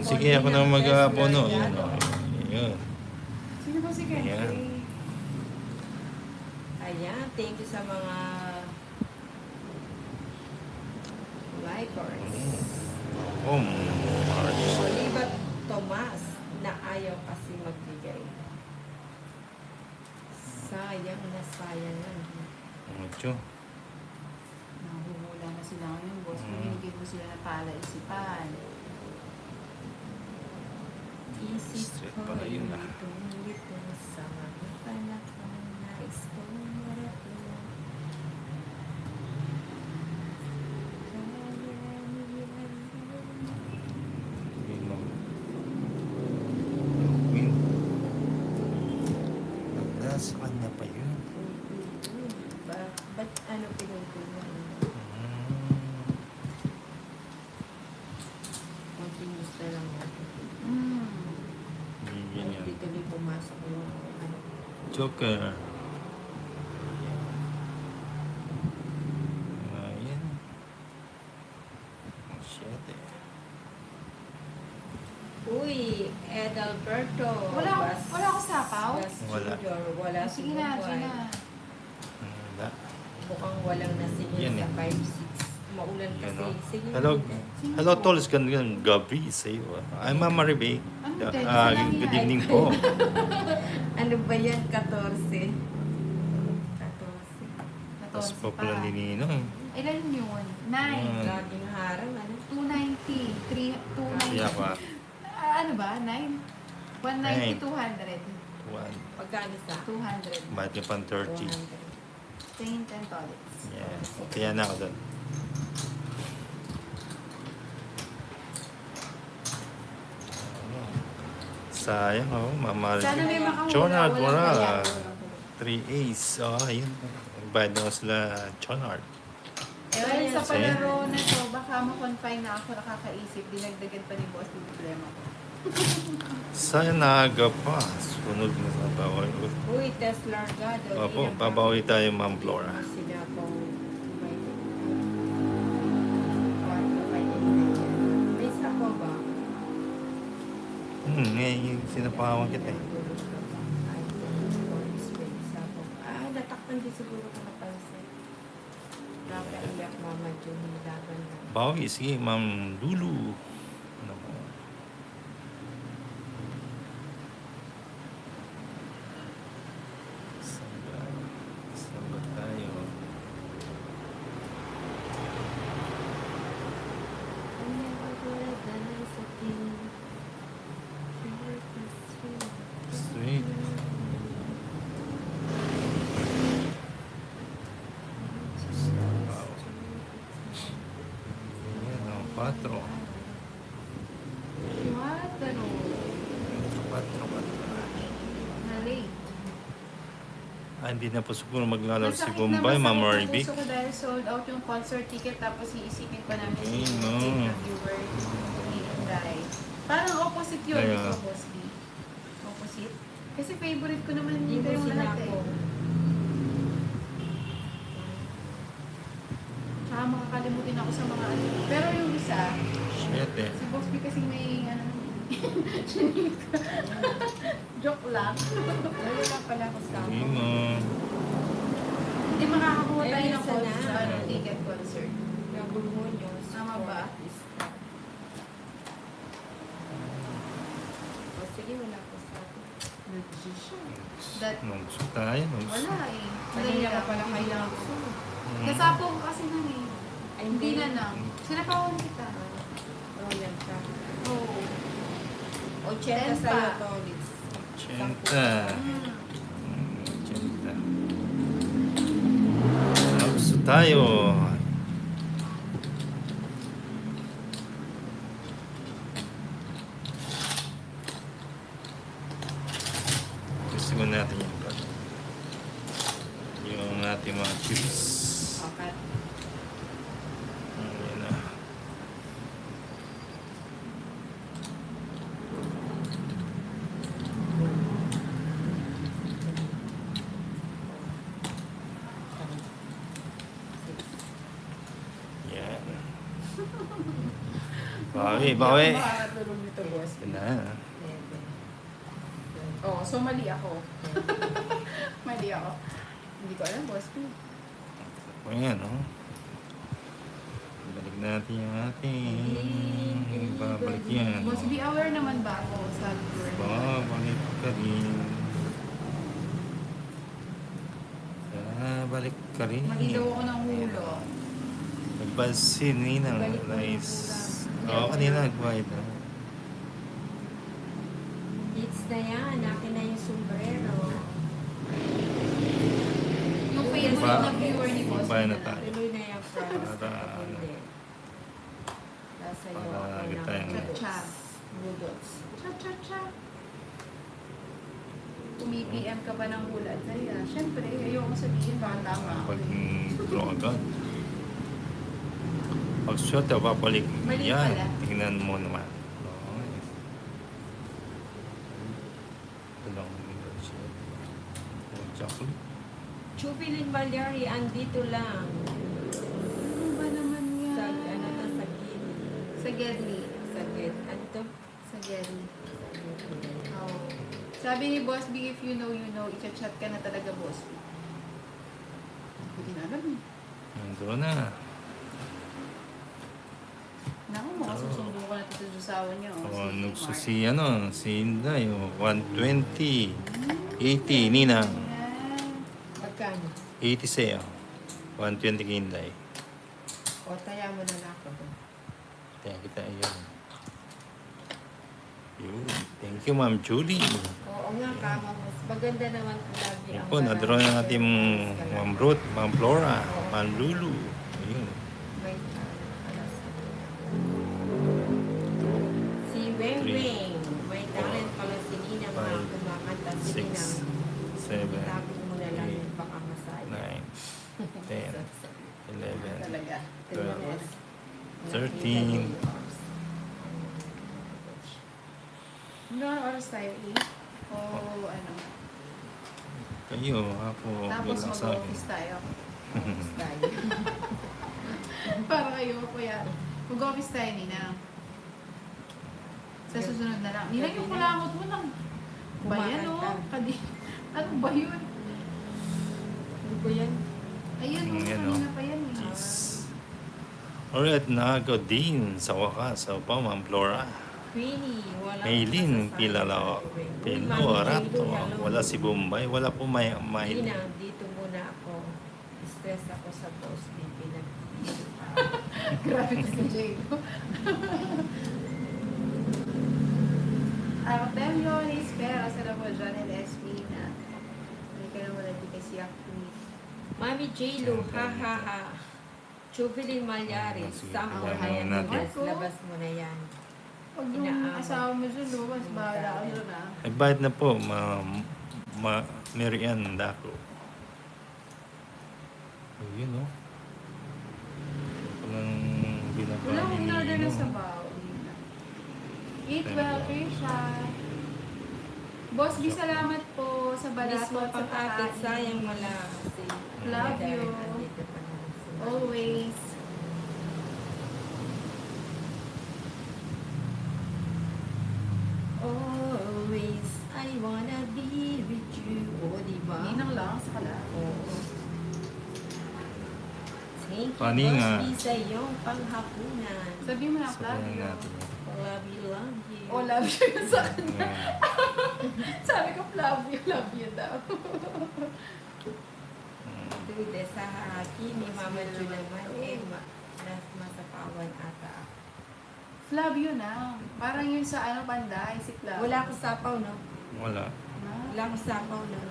Sige, ako na mag-abono. Yan, o. Yun. Sino ba si Ken? Ayan. Ayan, thank you sa mga likers. March. Oliva Tomas na ayaw kasi magbigay. Sayang na sayang na. Mucho. Nahuhula na sila ngayon, boss. Binigyan mo sila ng palaisipan. Isip Straight ko pala yun, ah. ito sa mga panahon na marating. Yun, o. Queen. Sa kanya pa yun. Ba't ano pinagpulong? Continuous na lang natin. Yan yan. Tuloy pumasok yung ano. Joker. Ayan. Shit eh. Uy, Edalberto. Wala akong sapaw? Wala. Wala Sige na, sige na. Wala. Mukhang walang nasingil Yan sa eh. 5-6. Maulan Yan, kasi. o. Sige. Hello. Hello, Tols. Gandang gabi sa iyo. I'm Mama Ribe. Good evening po. Ano ba yan? 14. 14. Tapos pa pala ni Ninong. Ilan yun? 9. Laging harang. Ano? 290. 290. Kaya pa. Ano ba? 9? 190, 200. One. Pagkano sa? 200. Bakit niya pang 30? 200. Saint and toilets. Yeah. Kaya na ako doon. Sayang oh, Mama Sana may Ribe. makahula. Chonard, Walang wala. kaya. 3 A's. Oh, ayun. Bayad na sila Chonard. Dahil sa Same. palaro na to, baka ma-confine na ako nakakaisip. Dinagdagan pa ni boss yung problema ko. Sayang naaga pa. Sunod na sa bawal. Uy, Tesla Gado. Opo, babawi tayo, Ma'am Flora. Sila pong may sapo ba? Ngayon, sinapawan kita eh. Natakpan din siguro ka napansin. Nakaiyak mama Jun, laban na. Bawi, sige, Ma'am Lulu. Ano po? Saan ba tayo? Sweet. Ayan, oh, 4. What? Ano? 4. Na-late. Hindi na po siguro maglalaro si Masakit Bombay, na Ma'am masakit ang Ribe. puso ko dahil sold out yung concert ticket tapos iisipin ko namin Okay, si no. viewer ni Inday. Parang opposite yun. Kaya- Opposite. Kasi favorite ko naman Hindi dito ko yung lahat sinako. eh. Tsaka makakalimutin ako sa mga ano. Pero yung isa, Shit eh. si Boss B kasi may ano, joke lang. Lalo na pala ako sa Hindi mo. Hindi makakakuha tayo ng minsan na. ticket concert. Yung Bulmonyo. Tama ba? O sige, wala ko sa akin. That, Nung gusto tayo. wala eh. Kanina ka pala Hindi kayo. lang. Nasapo ko kasi nun eh. Ay, Hindi na lang. Sinapawan kita. Royal ka. Oo. 80 Ten sa'yo pa. to, Liz. 80. Mm. 80. Gusto tayo. Gusto mo natin yung card. Yung ating mga chips. Okay. Ayan na. Yan. Bawi, bawi. Makakatulog nito. boss. Ito na. 11. Oh, so mali ako. Mali ako. Hindi ko alam, boss. O yan, no? Balik natin yung ating babalik yan. Boss, be aware naman ba ako sa word? Babalik ka rin. Balik ka rin. Magilaw ako ng hulo. Nagbasin ninang Balik mo yung nice. ulam. Oo, kanina nagbayad na. It's na yan. Akin na yung sombrero. Yung favorite na viewer ni boss. Bayad na tayo. Tuloy na yung France. Para- Hindi. Nasa iyo para ako kita ng yung- Cha-cha. noodles. Cha-cha-cha. Pumi-PM ka ba ng hula? Saya. Siyempre, ayoko sabihin baka tama ako. Pag draw agad. Pag shot, babalik. Mali Yan. pala. Tingnan mo naman. Okay. Ito lang. Chocolate. Chubilin Valeri, andito lang. Ano ba naman yan? Sa, ano to, sa gili. Sa Gedli. Sa git. Ano to? Sa Gedli. Oh. Sabi ni Boss B, if you know, i-chat ka na talaga, Boss B. Hindi na alam eh. Nandun na. Naku, makasusundo ko na ito sa sasawa niya. Oh, si nagsusi Mark. si ano, si Inday, 120. 80, Ninang. Ayan. Magkano? 80 sa'yo. 120 kay Inday. O, taya mo na lang ako. Kaya kita yun. Yun. Thank you, Ma'am Julie. Oo nga, kama mo. Maganda naman po lagi Yun ang po, nadraw na natin Ma'am Ruth, Ma'am Flora, Ma'am Lulu. Ayun. May alas. Si Weng Weng. May talent pala si Nina mga Five, kumakanta. Sige na. 6, 7, Tapos mo na lang yung baka masaya. 9, 10, 11, Talaga. 12, 13. Hanggang oras tayo, eh? O ano? Kayo, ako, Tapos bilang sa akin. mag-office tayo. Style. Para kayo, kuya. Mag-office tayo, Nina. Sa susunod na lang. Nina, yung kulangot mo lang. Ba yan, o? Kumakanta. Ano ba yun? Ano ko yan? Ayun, o. Yan, Kanina o. pa yan, eh. Yes. Alright, nakago din sa wakas. Sa pa, Ma'am Flora. Queenie, wala Maylin, kilala ko. Pelo, Arato. Wala si Bombay. Wala po may Nina, dito muna ako. Stress ako sa boss. Di pinag-iisip pa. Grabe to si Jay. Artemio, Espera, sa labo, John and Espina. Hindi ka naman natin kasi ako. Mami J-Lo, ha ha ha. Chubilin Malyari, Sige, sample tignan na yan. natin. Yes, labas mo na yan. Pag yung Inaamot. asawa mo dyan, lumabas, bahala ka dyan, ah. Nagbayad na po, Mary Ann Daco. Ayun, no? Walang Wala binabali akong ni in-order na Ino. sa bao. Eat well, Krisha. Boss B, salamat po sa balat Mismo at sa pang-atit, pakain. sayang wala. Kasi Love dahil you. andito pa naman sila. Always. Always, I wanna be with you. O, diba? Ninang lang sa kala. Oo. Thank you, Funny Boss nga. B, sa iyong panghapunan. Sabi mo na, love Sabihin you. natin. Love you, love you. Oh, love you sa kanya. Yeah. Sabi ko, love you daw. Dude, sa haki ni Mama Ju naman, masapawan ata ako. Love you na. Parang yun sa ano, Panday, si Flav. Wala akong sapaw, no? Wala. Wala akong sapaw, no?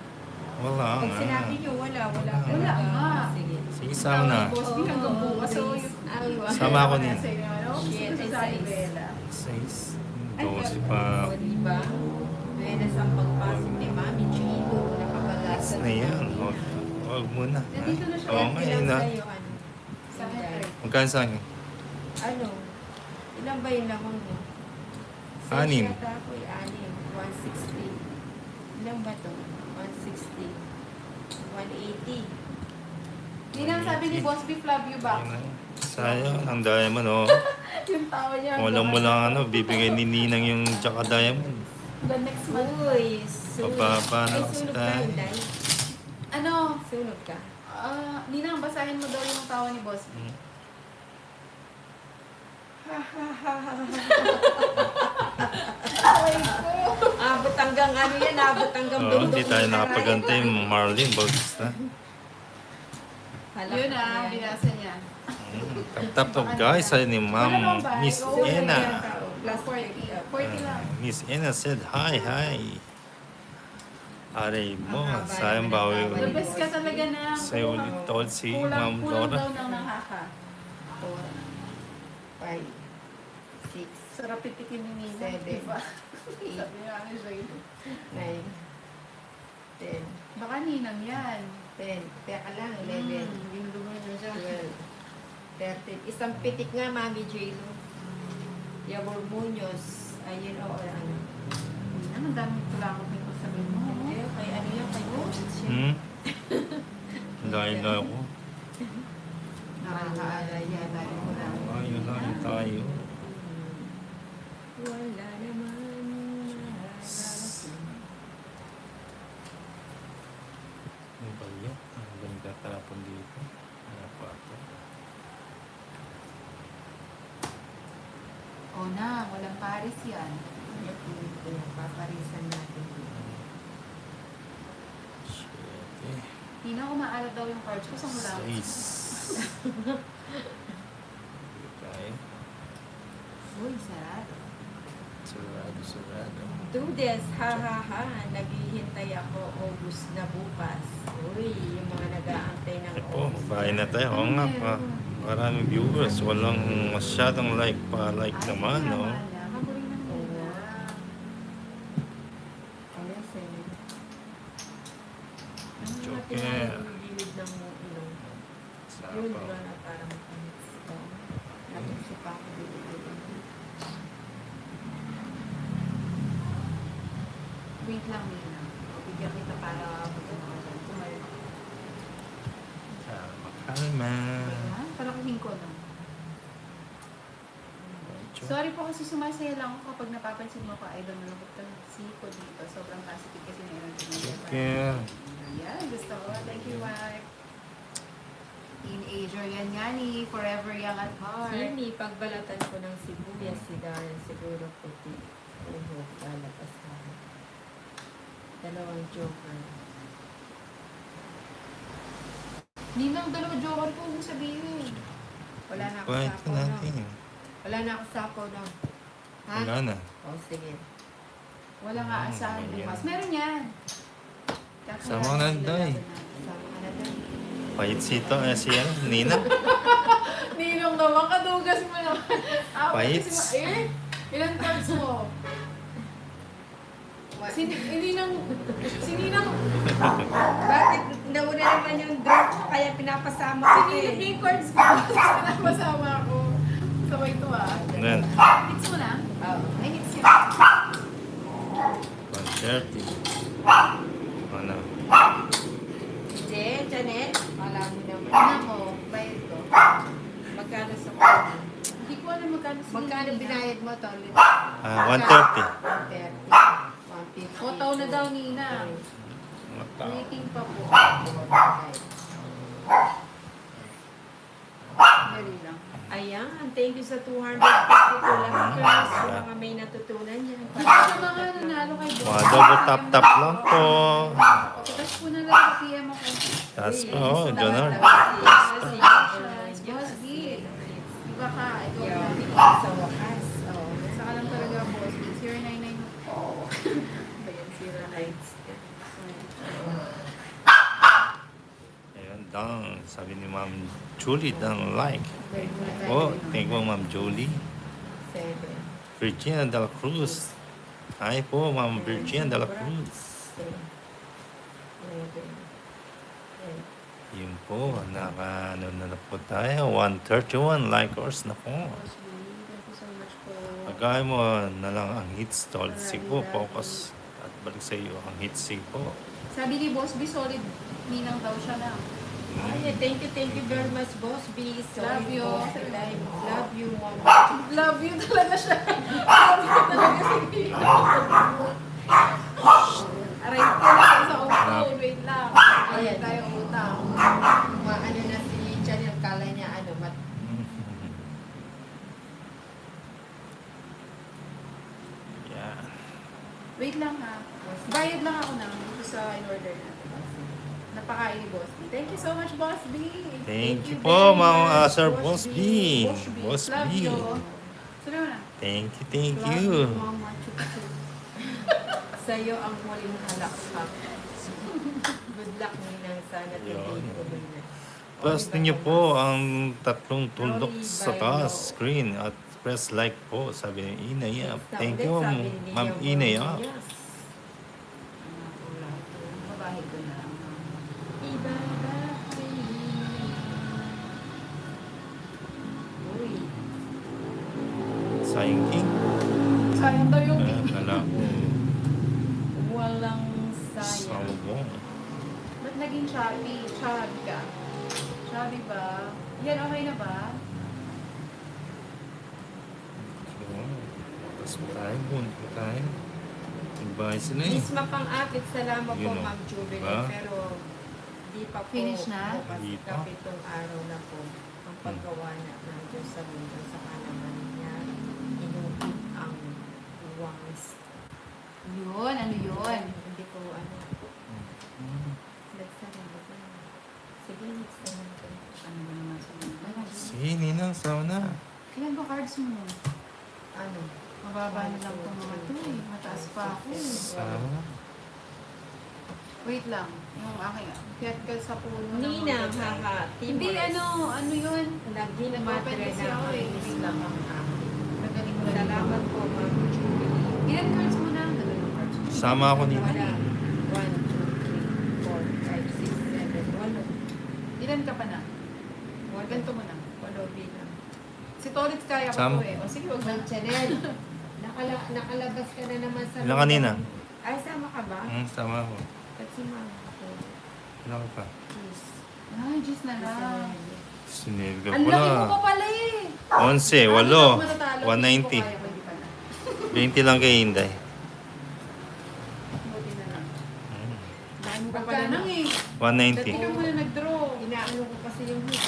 Wala Pag nga. sinabi nyo, wala Wala talaga. nga. Sige. Sige, sama na. Boss B hanggang bukas. So, Always, always. Sama ako din. Sa inyo, ano? Shit, Gusto ko it's sa nice. Bella. 6. Ay, 12 pa. O, diba? Buenas ang pagpasok ni Mami Chino. Nakapagasa. Na yan. Huwag muna. Nandito na siya. Oo nga, yun na. Sa'yo, ano? Sa akin, Magkano sa akin? Ano? Ilan ba yung lamang mo? Anim. Sa yata ako ay anim. 160. Ilan ba to? 160. 180. Ninang sabi ni Boss B, love you back. Sayang, ang daya mo, no? Yung tawa niya. Walang mo lang ano, bibigay ni Ninang yung Jaka Diamond. The next month. Uy, sunog. Pababa na Ay, ako sunog sa- ka, Inday. Ano? Sunog ka. Ninang, basahin mo daw yung tawa ni boss. Abot hanggang ano yan, abot hanggang Oh, bundok. hindi tayo ng nakapagantay. Aray. Marlene, bogus na. Halak Yun na yan. binasa niya. Tap of guys, ay ni Wala Ma'am bang ba? Miss Oo, Ena. Plus 40. 40 lang. Miss Ena said hi, hi. Aray mo, Ang haba sayang naman bawi ng The tawad. best ka talaga na. Sa'yo ulit tol si Ma'am Kulang Dora. daw ng nakaka. 5, 6, Sarap pitikin ni Nina. Seven. Diba? Sabi niya ano siya yun. 9, 10, Baka Ninang yan. 10. Teka lang, 11, Ginudugan niya siya. 12, 13. Isang pitik nga, Mami J-Lo. Yabor Munoz. Ayun, o, ano. Ninang, ang daming kulangot nito sabihin mo. Hindi, kay ano yan, kay Coach siya. Dahil na ako. Nakakaalay yan. Dahil mo lang. Ayun lang tayo. Wala naman mararanasan. Ano ba yun? Ang ganda tapon dito. Ano pa ito? O na, walang Paris yan. Yan po yung pinapaparisan natin. Siyete. Ninang, umaalat daw yung cards ko. Saan mo lang? Sais. Tayo. Uy, sarado. Surado. Dudes, ha ha ha, naghihintay ako August na bukas. Uy, yung mga nag-aantay ng Ito, August. bahay na tayo. Oo nga pa. Maraming viewers. Walang masyadong like pa. Like Ay, naman, no? wala. Mabuling na nila. Ano, sa'yo? Ano Joker. natin na yung gilid ng ilong? Yun, Sapaw. diba na parang panis. Natusip ako dito. Wait lang, Ninang. Bigyan kita para magano ka dyan. Tumayo. Kalma. Ha? Palakihin ko na. Sorry po kasi sumasaya lang ako kapag napapansin mo ko, idol mo lang si ko dito. Sobrang positive kasi na yun. Okay. Yeah, gusto ko. Thank you, wife. Teenager yan nga ni Forever Young at Heart. Sini, pagbalatan ko ng sibuyas, si Darren siguro puti. Uho, lalapas ako. Dalawang joker. Ninang, dalawa joker ko kung sabihin. Wala na ako Pwede sapo na. natin. Wala na ako sapo na. Ha? Wala na. O, sige. Wala nga asahan Ayan. bukas. Meron yan. Sama ka na, Day. Sama ka na doon. Pahit sito. Si Nina. Ninong naman, kadugas mo naman. Pahit. Ilan cards mo? Sininang, Bakit nauna naman yung draw ko, kaya pinapasama ko sininang eh. yung cards ko. Masama ako. Sabay to ah. Yan. Hits mo na? Oo. Ay, hits yun. 130. Ano? Hindi, Janet. Alam mo naman. Ano ko, bayad ko. Magkano sa kanya? Hindi ko alam magkano si Magkano Nina. binayad mo to? 130. 150. Kotaw na daw, Nina. Mga tao. Waiting pa po. Dali lang. Ayan, thank you sa 252 lakers. Sa mga may natutunan yan. Sa mga nanalo kay Boss. Mga double tap lang po. Tapos po na lang sa PM ako. Tapos po, oh, Jonard. Boss B. Iba ka, ikaw Yeah, yan. sa wakas. Oh. Saka lang talaga, Boss B. 099. Oh. Ayan, 09. Ayan, dang. Sabi ni Ma'am Julie, dang like. Oh, thank you, Ma'am Julie. 7. Virginia de la Cruz. Hi po, Ma'am Virginia de la Cruz. 10. 11. 10. Yun po, ano na po tayo. 131 likers na po. Boss B, thank you so much po. Pagkaya mo na lang ang hits tol. Sipo, focus. At balik sa iyo ang hits po. Sabi ni Boss B, solid ninang daw siya na. Ay, thank you very much, Boss B. Love you. Love you, Mom. Love you talaga siya. Love you talaga si Aray ko na sa upo. Wait lang. Ayan tayo utang. Ano na si Chanel, kala niya Yeah. Wait lang ha. Bayad lang ako na dito sa in-order natin. Napakain ni Boss B. Thank you so much, Boss B. Thank you very po, Ma'am much, Sir Boss B. Boss Love B. you. Sino na? Thank you. Mama, chup-chup. Sa'yo ang muling halakpak. Good luck, Ninang. Sana Yun. tuloy na. Press ninyo po ang tatlong tuldok sa taas screen at press like po, sabi ni Inay Yap. Thank you, Ma'am Inay Yap. Babahe ko na. Uy, Sayang King. Sayang daw yung Kala ko. walang sayang. Salubong. Ba't naging chubby? Chubby ka? Chubby ba? Yan, okay na ba? Tapos mo tayo, punta po tayo. Goodbye sila eh. Miss Mapang-apit, salamat po, Yun o. Ma'am Jubilee. Diba? Pero di pa po Finish na? bukas Di pa. kapitong araw na po ang paggawa na ng Diyos sa mundo sa kanaman niya. Inulit ang wangis. Yun, ano yun? Hindi ko ano. Let's natin. Sige, let's natin. Ano ba naman sa mga? Sige, Ninang, sauna. Ilan ba cards mo? Ano? Mababa na lang itong mga to eh. Mataas pa ako. Sauna. Wait lang. Yung aking, kaya ka sa puno. ng Nina, mga- haha. Hindi, ano yun? Naging Nag-open madre kasi na ako eh. miss lang ang akin. Nagaling mo lang. Salamat po, Ma'am Jubilee. Ilan cards mo na? Nagaling cards mo. Sama ako dito. Wala. 1, 2, 3, 4, 5, 6, 7, 8. Ilan ka pa na? Ganito mo na. Walo bilang. Si Tolitz kaya ko Sam. to eh. O sige, wag na. Ma'am Chanel, nakalabas ka na naman sa... Ilan kanina? Ay, sama ka ba? Sama ako. At si Ma'am ako. Ilan ka pa? Please. Ay, Diyos na lang. Sinil ka Ang laki mo pa pala. pala eh. 11, Ano 8, lang matatalo? Hindi ko 190. kaya ko, hindi pa na. 20 lang kay Inday. Buti na lang. Mm. Dahil mo pa pala nang eh. 190. Dati ka muna nag-draw. Inaano ko kasi yung hit.